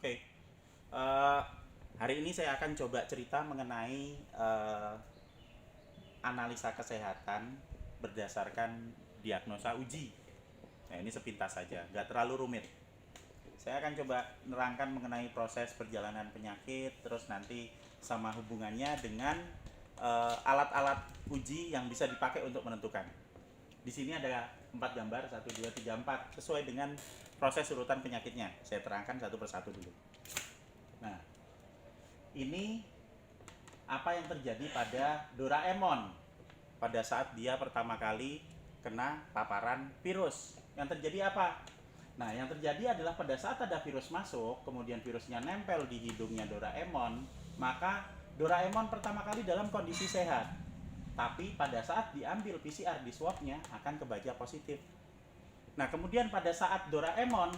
Oke, eh, hari ini saya akan coba cerita mengenai analisa kesehatan berdasarkan diagnosa uji. Nah, ini sepintas saja, nggak terlalu rumit. Saya akan coba nerangkan mengenai proses perjalanan penyakit, terus nanti sama hubungannya dengan alat-alat uji yang bisa dipakai untuk menentukan. Di sini ada 4 gambar, 1, 2, 3, 4, sesuai dengan proses urutan penyakitnya. Saya terangkan satu persatu dulu. Nah, ini apa yang terjadi pada Doraemon pada saat dia pertama kali kena paparan virus. Yang terjadi apa? Nah, yang terjadi adalah pada saat ada virus masuk, kemudian virusnya nempel di hidungnya Doraemon, maka Doraemon pertama kali dalam kondisi sehat. Tapi pada saat diambil PCR di swabnya akan kebaca positif. Nah, kemudian pada saat Doraemon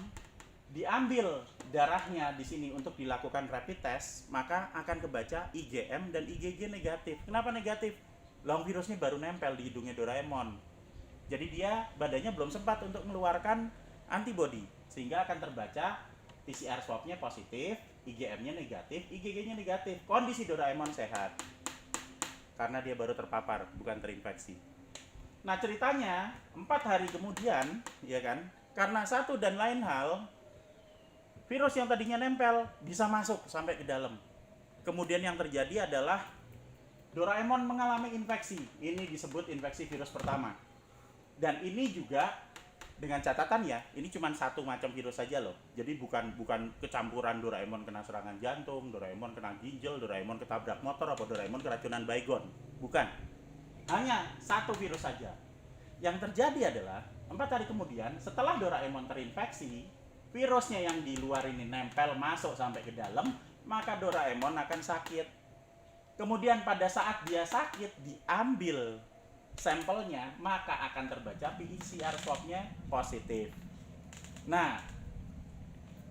diambil darahnya di sini untuk dilakukan rapid test, maka akan kebaca IgM dan IgG negatif. Kenapa negatif? Long virusnya baru nempel di hidungnya Doraemon. Jadi dia badannya belum sempat untuk mengeluarkan antibody, sehingga akan terbaca PCR swabnya positif, IgM-nya negatif, IgG-nya negatif. Kondisi Doraemon sehat karena dia baru terpapar, bukan terinfeksi. Nah, ceritanya 4 hari kemudian, ya kan, karena satu dan lain hal, virus yang tadinya nempel bisa masuk sampai ke dalam. Kemudian yang terjadi adalah Doraemon mengalami infeksi. Ini disebut infeksi virus pertama. Dan ini juga dengan catatan ya, ini cuma satu macam virus saja loh. Jadi bukan kecampuran Doraemon kena serangan jantung, Doraemon kena ginjal, Doraemon ketabrak motor, atau Doraemon keracunan baygon. Bukan. Hanya satu virus saja. Yang terjadi adalah 4 hari kemudian setelah Doraemon terinfeksi, virusnya yang di luar ini nempel masuk sampai ke dalam, maka Doraemon akan sakit. Kemudian pada saat dia sakit diambil sampelnya, maka akan terbaca PCR swabnya positif. Nah,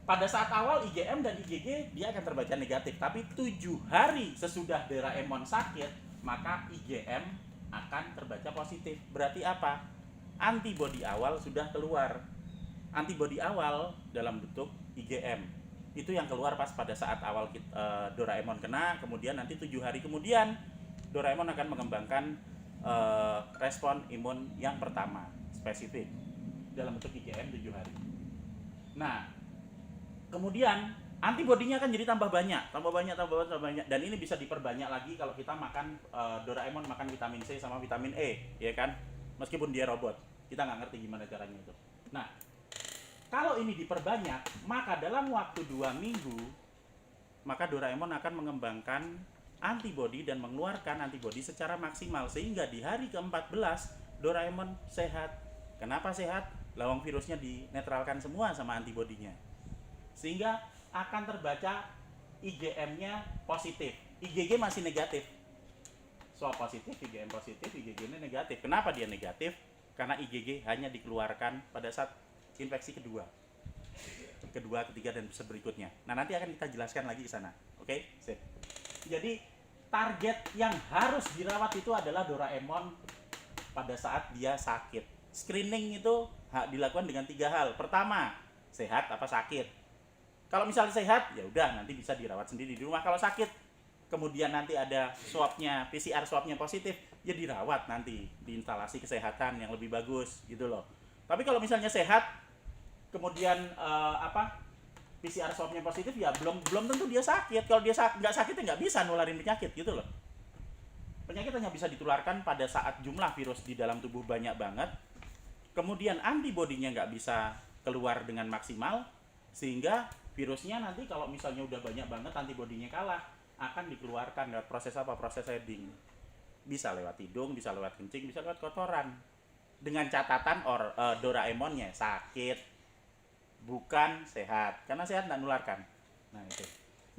pada saat awal IgM dan IgG dia akan terbaca negatif, tapi 7 hari sesudah Doraemon sakit, maka IgM akan terbaca positif. Berarti apa? Antibodi awal sudah keluar. Antibodi awal dalam bentuk IgM. Itu yang keluar pas pada saat awal Doraemon kena, kemudian nanti 7 hari kemudian Doraemon akan mengembangkan respon imun yang pertama spesifik dalam bentuk IgM 7 hari. Nah, kemudian antibodinya akan jadi tambah banyak, dan ini bisa diperbanyak lagi kalau kita makan Doraemon makan vitamin C sama vitamin E, ya kan? Meskipun dia robot, kita nggak ngerti gimana caranya itu. Nah, kalau ini diperbanyak, maka dalam waktu 2 minggu, maka Doraemon akan mengembangkan antibodi dan mengeluarkan antibodi secara maksimal, sehingga di hari ke-14 Doraemon sehat. Kenapa sehat? Lawang virusnya dinetralkan semua sama antibodinya, sehingga akan terbaca IgM-nya positif, IgG masih negatif. Swab positif, IgM positif, IgG-nya negatif. Kenapa dia negatif? Karena IgG hanya dikeluarkan pada saat infeksi kedua, ketiga, dan berikutnya. Nah, nanti akan kita jelaskan lagi ke sana. Oke, sip. Jadi target yang harus dirawat itu adalah Doraemon pada saat dia sakit. Screening itu dilakukan dengan 3 hal. Pertama, sehat apa sakit. Kalau misalnya sehat, ya udah nanti bisa dirawat sendiri di rumah. Kalau sakit, kemudian nanti ada swabnya, PCR swabnya positif, ya dirawat nanti di instalasi kesehatan yang lebih bagus gitu loh. Tapi kalau misalnya sehat, kemudian PCR swabnya positif, ya belum tentu dia sakit. Kalau dia nggak sakit ya nggak bisa nularin penyakit gitu loh. Penyakit hanya bisa ditularkan pada saat jumlah virus di dalam tubuh banyak banget, kemudian antibodinya nggak bisa keluar dengan maksimal, sehingga virusnya nanti kalau misalnya udah banyak banget antibodinya kalah, akan dikeluarkan lewat proses apa? Proses shedding. Bisa lewat hidung, bisa lewat kencing, bisa lewat kotoran. Dengan catatan Doraemonnya sakit, bukan sehat. Karena sehat nggak nularkan. Nah, itu.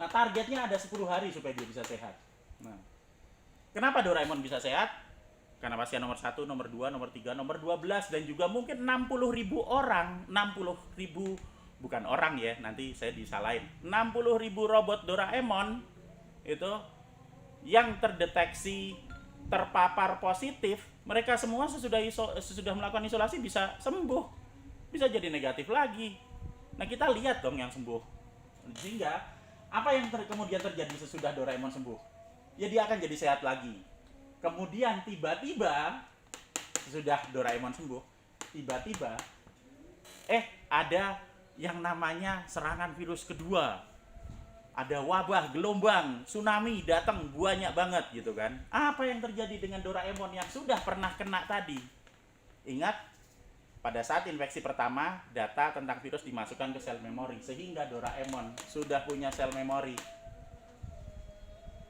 Nah, targetnya ada 10 hari supaya dia bisa sehat. Nah, kenapa Doraemon bisa sehat? Karena pasien nomor 1, nomor 2, nomor 3, nomor 12, dan juga mungkin 60.000 orang. 60.000 bukan orang ya, nanti saya disalahin. 60.000 robot Doraemon itu yang terdeteksi terpapar positif, mereka semua sesudah melakukan isolasi bisa sembuh, bisa jadi negatif lagi. Nah, kita lihat dong yang sembuh. Sehingga apa yang kemudian terjadi sesudah Doraemon sembuh? Ya dia akan jadi sehat lagi. Kemudian tiba-tiba sesudah Doraemon sembuh, tiba-tiba ada yang namanya serangan virus kedua. Ada wabah, gelombang, tsunami datang banyak banget gitu kan. Apa yang terjadi dengan Doraemon yang sudah pernah kena tadi? Ingat, pada saat infeksi pertama, data tentang virus dimasukkan ke sel memori, sehingga Doraemon sudah punya sel memori.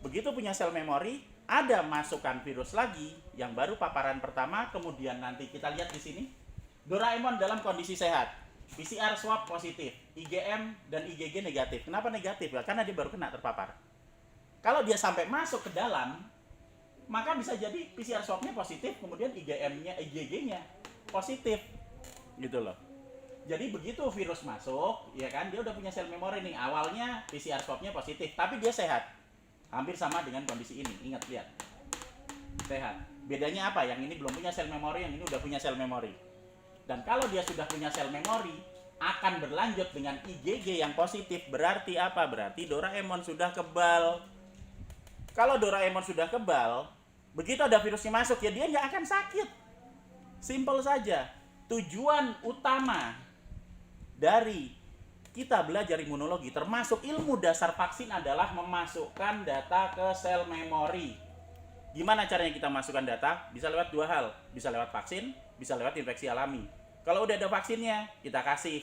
Begitu punya sel memori, ada masukan virus lagi yang baru paparan pertama, kemudian nanti kita lihat di sini, Doraemon dalam kondisi sehat. PCR swab positif, IgM dan IgG negatif. Kenapa negatif? Ya, karena dia baru kena terpapar. Kalau dia sampai masuk ke dalam, maka bisa jadi PCR swabnya positif, kemudian IgM-nya, IgG-nya positif, gitu loh. Jadi begitu virus masuk, ya kan, dia udah punya sel memori nih. Awalnya PCR swabnya positif, tapi dia sehat. Hampir sama dengan kondisi ini. Ingat, lihat, sehat. Bedanya apa? Yang ini belum punya sel memori, yang ini udah punya sel memori. Dan kalau dia sudah punya sel memori, akan berlanjut dengan IgG yang positif. Berarti apa? Berarti Doraemon sudah kebal. Kalau Doraemon sudah kebal, begitu ada virusnya masuk, ya dia nggak akan sakit. Simple saja. Tujuan utama dari kita belajar imunologi, termasuk ilmu dasar vaksin, adalah memasukkan data ke sel memori. Gimana caranya kita masukkan data? Bisa lewat dua hal. Bisa lewat vaksin, bisa lewat infeksi alami. Kalau udah ada vaksinnya, kita kasih.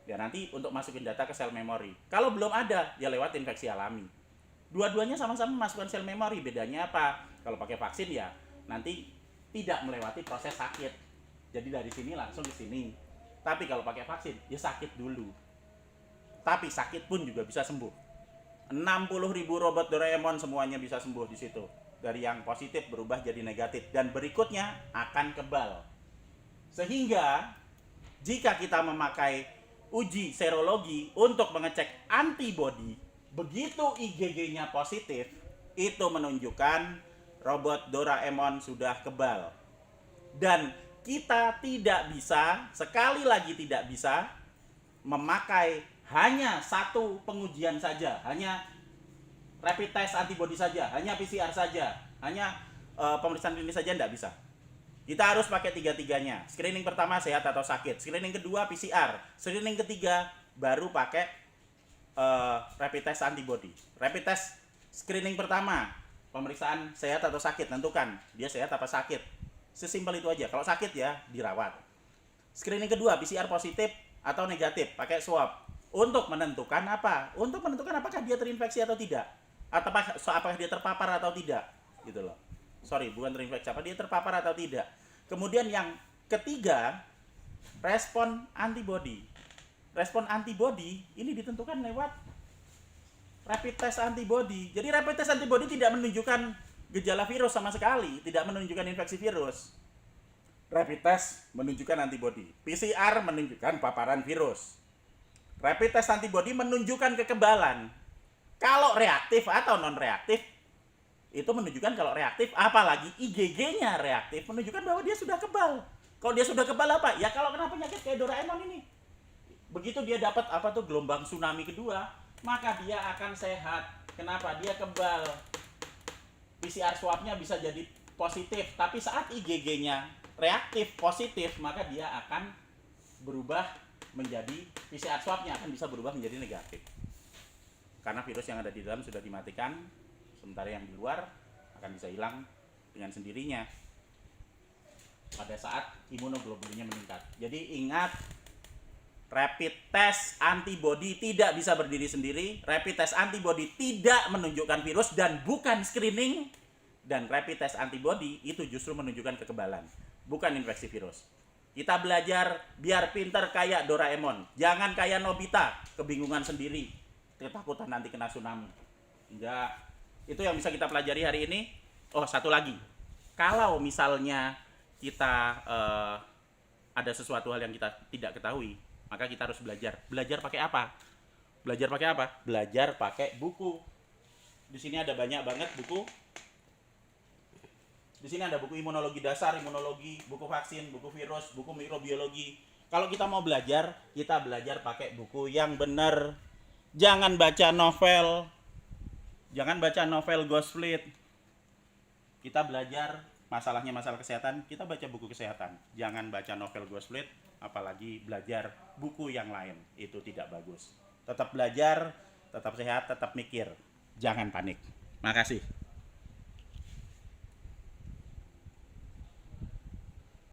Ya nanti untuk masukin data ke sel memori. Kalau belum ada, ya lewat infeksi alami. Dua-duanya sama-sama masukkan sel memori. Bedanya apa? Kalau pakai vaksin ya nanti tidak melewati proses sakit. Jadi dari sini langsung ke sini. Tapi kalau pakai vaksin, ya sakit dulu. Tapi sakit pun juga bisa sembuh. 60.000 robot Doraemon semuanya bisa sembuh di situ. Dari yang positif berubah jadi negatif, dan berikutnya akan kebal. Sehingga jika kita memakai uji serologi untuk mengecek antibodi, begitu IgG-nya positif, itu menunjukkan robot Doraemon sudah kebal. Dan kita tidak bisa, sekali lagi tidak bisa, memakai hanya satu pengujian saja, hanya rapid test antibody saja, hanya PCR saja, hanya pemeriksaan klinis saja, tidak bisa. Kita harus pakai tiga-tiganya. Screening pertama sehat atau sakit, screening kedua PCR, screening ketiga baru pakai rapid test antibody. Rapid test screening pertama, pemeriksaan sehat atau sakit, tentukan dia sehat apa sakit. Sesimpel itu aja. Kalau sakit ya dirawat. Screening kedua, PCR positif atau negatif, pakai swab. Untuk menentukan apa? Untuk menentukan apakah dia terinfeksi atau tidak. Atau apakah dia terpapar atau tidak, gitu loh. Sorry, bukan terinfeksi, apa dia terpapar atau tidak. Kemudian yang ketiga, respon antibody. Respon antibody ini ditentukan lewat rapid test antibody. Jadi rapid test antibody tidak menunjukkan gejala virus sama sekali, tidak menunjukkan infeksi virus. Rapid test menunjukkan antibody. PCR menunjukkan paparan virus. Rapid test antibody menunjukkan kekebalan. Kalau reaktif atau non-reaktif, itu menunjukkan kalau reaktif, apalagi IgG-nya reaktif, menunjukkan bahwa dia sudah kebal. Kalau dia sudah kebal apa? Ya kalau kena penyakit kayak Doraemon ini. Begitu dia dapat gelombang tsunami kedua, maka dia akan sehat. Kenapa? Dia kebal. PCR swabnya bisa jadi positif, tapi saat IgG-nya reaktif positif, maka dia akan berubah menjadi, PCR swabnya akan bisa berubah menjadi negatif. Karena virus yang ada di dalam sudah dimatikan, sementara yang di luar akan bisa hilang dengan sendirinya pada saat imunoglobulinnya meningkat. Jadi ingat, rapid test antibody tidak bisa berdiri sendiri. Rapid test antibody tidak menunjukkan virus dan bukan screening. Dan rapid test antibody itu justru menunjukkan kekebalan, bukan infeksi virus. Kita belajar biar pinter kayak Doraemon. Jangan kayak Nobita, kebingungan sendiri, ketakutan nanti kena tsunami. Enggak. Itu yang bisa kita pelajari hari ini. Oh, satu lagi. Kalau misalnya kita ada sesuatu hal yang kita tidak ketahui, maka kita harus belajar. Belajar pakai apa? Belajar pakai apa? Belajar pakai buku. Di sini ada banyak banget buku. Di sini ada buku imunologi dasar, imunologi, buku vaksin, buku virus, buku mikrobiologi. Kalau kita mau belajar, kita belajar pakai buku yang benar. Jangan baca novel. Jangan baca novel Ghost Fleet. Kita belajar masalahnya masalah kesehatan, kita baca buku kesehatan. Jangan baca novel Ghost Fleet, apalagi belajar buku yang lain. Itu tidak bagus. Tetap belajar, tetap sehat, tetap mikir. Jangan panik. Makasih.